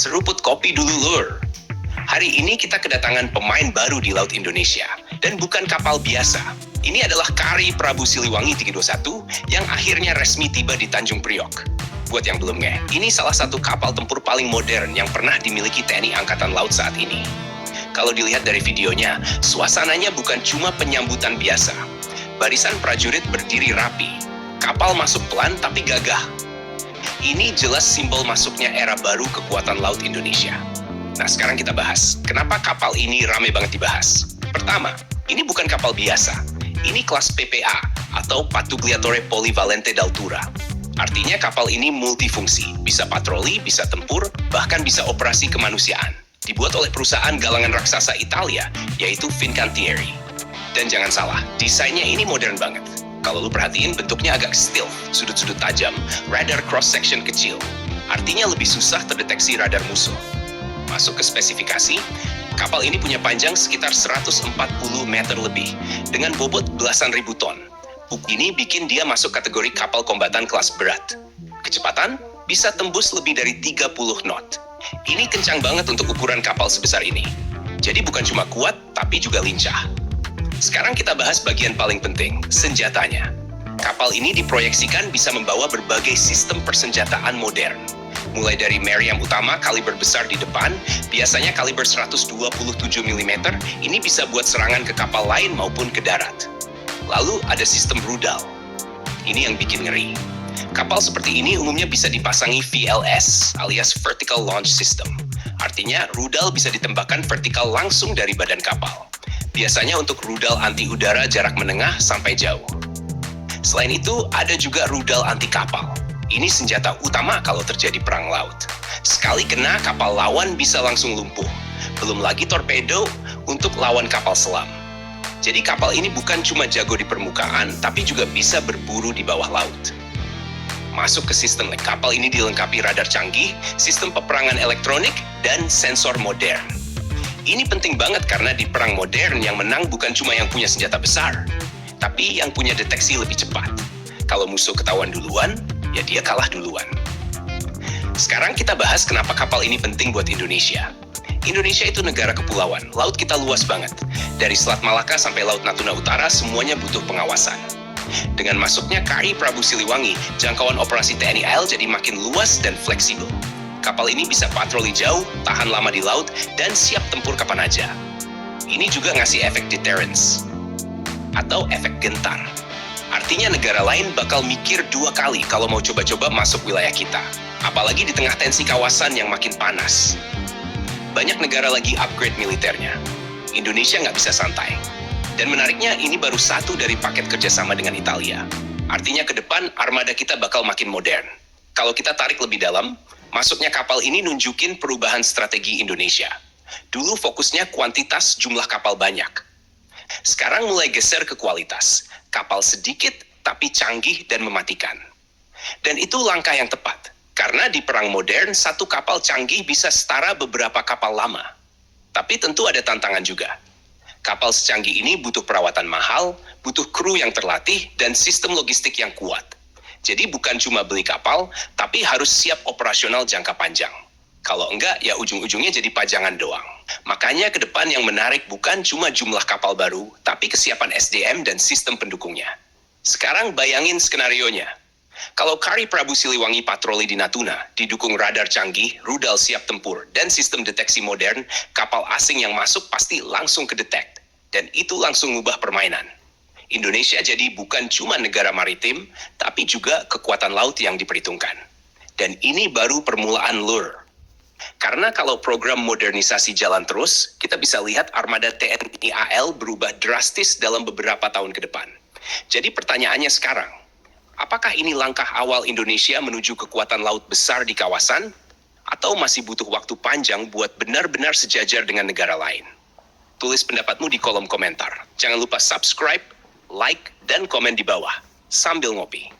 Seruput kopi dulu lur. Hari ini kita kedatangan pemain baru di Laut Indonesia. Dan bukan kapal biasa. Ini adalah KRI Prabu Siliwangi 321 yang akhirnya resmi tiba di Tanjung Priok. Buat yang belum nge, ini salah satu kapal tempur paling modern yang pernah dimiliki TNI Angkatan Laut saat ini. Kalau dilihat dari videonya, suasananya bukan cuma penyambutan biasa. Barisan prajurit berdiri rapi. Kapal masuk pelan tapi gagah. Ini jelas simbol masuknya era baru kekuatan laut Indonesia. Nah, sekarang kita bahas, kenapa kapal ini rame banget dibahas. Pertama, ini bukan kapal biasa. Ini kelas PPA, atau Pattugliatore Polivalente d'Altura. Artinya kapal ini multifungsi, bisa patroli, bisa tempur, bahkan bisa operasi kemanusiaan. Dibuat oleh perusahaan galangan raksasa Italia, yaitu Fincantieri. Dan jangan salah, desainnya ini modern banget. Kalau lu perhatiin, bentuknya agak stealth, sudut-sudut tajam, radar cross-section kecil. Artinya lebih susah terdeteksi radar musuh. Masuk ke spesifikasi, kapal ini punya panjang sekitar 140 meter lebih, dengan bobot belasan ribu ton. Ini bikin dia masuk kategori kapal kombatan kelas berat. Kecepatan bisa tembus lebih dari 30 knot. Ini kencang banget untuk ukuran kapal sebesar ini. Jadi bukan cuma kuat, tapi juga lincah. Sekarang kita bahas bagian paling penting, senjatanya. Kapal ini diproyeksikan bisa membawa berbagai sistem persenjataan modern. Mulai dari meriam utama kaliber besar di depan, biasanya kaliber 127 mm, ini bisa buat serangan ke kapal lain maupun ke darat. Lalu ada sistem rudal. Ini yang bikin ngeri. Kapal seperti ini umumnya bisa dipasangi VLS alias Vertical Launch System. Artinya rudal bisa ditembakkan vertikal langsung dari badan kapal. Biasanya untuk rudal anti udara jarak menengah sampai jauh. Selain itu, ada juga rudal anti kapal. Ini senjata utama kalau terjadi perang laut. Sekali kena, kapal lawan bisa langsung lumpuh. Belum lagi torpedo untuk lawan kapal selam. Jadi kapal ini bukan cuma jago di permukaan, tapi juga bisa berburu di bawah laut. Masuk ke sistem, kapal ini dilengkapi radar canggih, sistem peperangan elektronik, dan sensor modern. Ini penting banget karena di perang modern yang menang bukan cuma yang punya senjata besar, tapi yang punya deteksi lebih cepat. Kalau musuh ketahuan duluan, ya dia kalah duluan. Sekarang kita bahas kenapa kapal ini penting buat Indonesia. Indonesia itu negara kepulauan, laut kita luas banget. Dari Selat Malaka sampai Laut Natuna Utara, semuanya butuh pengawasan. Dengan masuknya KRI Prabu Siliwangi, jangkauan operasi TNI AL jadi makin luas dan fleksibel. Kapal ini bisa patroli jauh, tahan lama di laut, dan siap tempur kapan aja. Ini juga ngasih efek deterrence, atau efek gentar. Artinya negara lain bakal mikir dua kali kalau mau coba-coba masuk wilayah kita. Apalagi di tengah tensi kawasan yang makin panas. Banyak negara lagi upgrade militernya. Indonesia nggak bisa santai. Dan menariknya, ini baru satu dari paket kerjasama dengan Italia. Artinya ke depan, armada kita bakal makin modern. Kalau kita tarik lebih dalam, masuknya kapal ini nunjukin perubahan strategi Indonesia. Dulu fokusnya kuantitas jumlah kapal banyak. Sekarang mulai geser ke kualitas. Kapal sedikit, tapi canggih dan mematikan. Dan itu langkah yang tepat. Karena di perang modern, satu kapal canggih bisa setara beberapa kapal lama. Tapi tentu ada tantangan juga. Kapal secanggih ini butuh perawatan mahal, butuh kru yang terlatih, dan sistem logistik yang kuat. Jadi bukan cuma beli kapal, tapi harus siap operasional jangka panjang. Kalau enggak, ya ujung-ujungnya jadi pajangan doang. Makanya ke depan yang menarik bukan cuma jumlah kapal baru, tapi kesiapan SDM dan sistem pendukungnya. Sekarang bayangin skenarionya. Kalau KRI Prabu Siliwangi patroli di Natuna, didukung radar canggih, rudal siap tempur, dan sistem deteksi modern, kapal asing yang masuk pasti langsung kedetek. Dan itu langsung ngubah permainan. Indonesia jadi bukan cuma negara maritim, tapi juga kekuatan laut yang diperhitungkan. Dan ini baru permulaan lur. Karena kalau program modernisasi jalan terus, kita bisa lihat armada TNI AL berubah drastis dalam beberapa tahun ke depan. Jadi pertanyaannya sekarang, apakah ini langkah awal Indonesia menuju kekuatan laut besar di kawasan? Atau masih butuh waktu panjang buat benar-benar sejajar dengan negara lain? Tulis pendapatmu di kolom komentar. Jangan lupa subscribe, like, dan komen di bawah. Sambil ngopi.